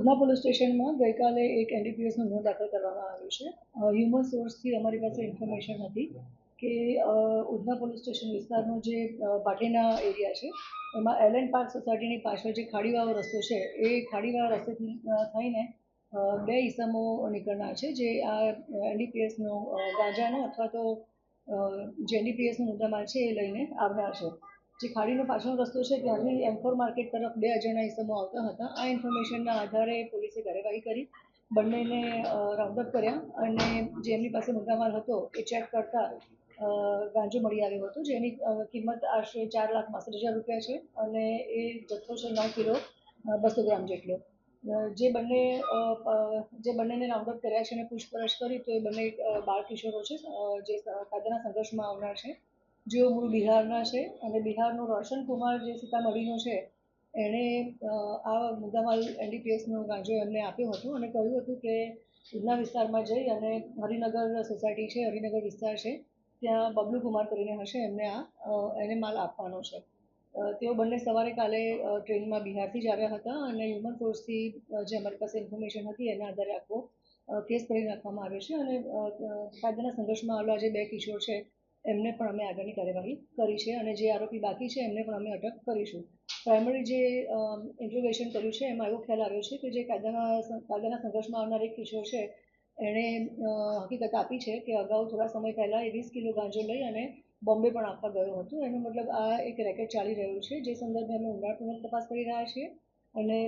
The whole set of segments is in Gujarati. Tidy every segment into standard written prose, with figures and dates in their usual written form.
ઉધના પોલીસ સ્ટેશનમાં ગઈકાલે એક એનડીપીએસનો ગુનો દાખલ કરવામાં આવ્યો છે. હ્યુમન સોર્સથી અમારી પાસે ઇન્ફોર્મેશન હતી કે ઉધના પોલીસ સ્ટેશન વિસ્તારનો જે ભાટેના એરિયા છે એમાં એલએન પાર્ક સોસાયટીની પાછળ જે ખાડીવાળો રસ્તો છે એ ખાડીવાળા રસ્તેથી થઈને બે ઈસમો નીકળનાર છે જે આ એનડીપીએસનો ગાંજાનો અથવા તો જે એનડીપીએસનો મુદ્દામાલ છે એ લઈને આવનાર છે. જે ખાડીનો પાછળનો રસ્તો છે ત્યાંથી M4 માર્કેટ તરફ બે અજાણ્યા ઈસમો આવતા હતા. આ ઇન્ફોર્મેશનના આધારે પોલીસે કાર્યવાહી કરી, બંનેને રાઉન્ડઅપ કર્યા અને જે એમની પાસે મુદ્દામાલ હતો એ ચેક કરતા ગાંજો મળી આવ્યો હતો, જેની કિંમત આશરે 4,62,000 રૂપિયા છે અને એ જથ્થો છે 9 કિલો 200 ગ્રામ જેટલો. જે બંનેને રાઉન્ડઅપ કર્યા છે અને પૂછપરછ કરી તો એ બંને બાળ કિશોરો છે જે કાયદાના સંઘર્ષમાં આવનાર છે, જેઓ મૂળ બિહારના છે અને બિહારનો રોશન કુમાર જે સીતામઢીનો છે એણે આ મુદ્દામાલ એનડીપીએસનો ગાંજો એમને આપ્યો હતો અને કહ્યું હતું કે ઉધના વિસ્તારમાં જઈ અને હરિનગર સોસાયટી છે, હરિનગર વિસ્તાર છે, ત્યાં બબલુ કુમાર કરીને હશે, એમને એને માલ આપવાનો છે. તેઓ બંને સવારે કાલે ટ્રેનમાં બિહારથી જ આવ્યા હતા અને હ્યુમન સોર્સથી જે અમારી પાસે ઇન્ફોર્મેશન હતી એના આધારે આખો કેસ કરી નાખવામાં આવ્યો છે અને કાયદાના સંઘર્ષમાં આવેલા જે બે કિશોર છે એમને પણ અમે આગળની કાર્યવાહી કરી છે અને જે આરોપી બાકી છે એમને પણ અમે અટક કરીશું. પ્રાઇમરી જે ઇન્ટ્રોગેશન કર્યું છે એમાં એવો ખ્યાલ આવ્યો છે કે જે કાયદાના સંઘર્ષમાં આવનાર એક કિશોર છે એણે હકીકત આપી છે કે અગાઉ થોડા સમય પહેલાં એ 20 કિલો ગાંજો લઈ અને બોમ્બે પણ આપવા ગયો હતો. એનો મતલબ આ એક રેકેટ ચાલી રહ્યું છે, જે સંદર્ભે અમે ઊંડાણપૂર્વક તપાસ કરી રહ્યા છીએ અને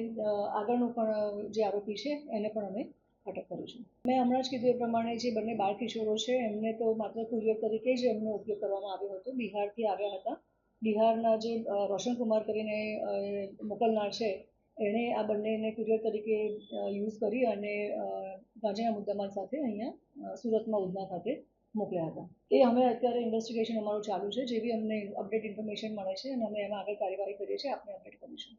આગળનું પણ જે આરોપી છે એને પણ અમે અટક કરીશું. મેં હમણાં જ કીધું એ પ્રમાણે જે બંને બાળ કિશોરો છે એમને તો માત્ર કુરિયર તરીકે જ એમનો ઉપયોગ કરવામાં આવ્યો હતો. બિહારથી આવ્યા હતા. બિહારના જે રોશન કુમાર કરીને મોકલનાર છે એણે આ બંનેને કુરિયર તરીકે યુઝ કરી અને ગાંજાના મુદ્દામાલ સાથે અહીંયા સુરતમાં ઉધના ખાતે મોકલ્યા હતા. એ અમે અત્યારે ઇન્વેસ્ટિગેશન અમારું ચાલુ છે. જેવી અમને અપડેટ ઇન્ફોર્મેશન મળે છે અને અમે એમાં આગળ કાર્યવાહી કરીએ છીએ, આપને અપડેટ કરીશું.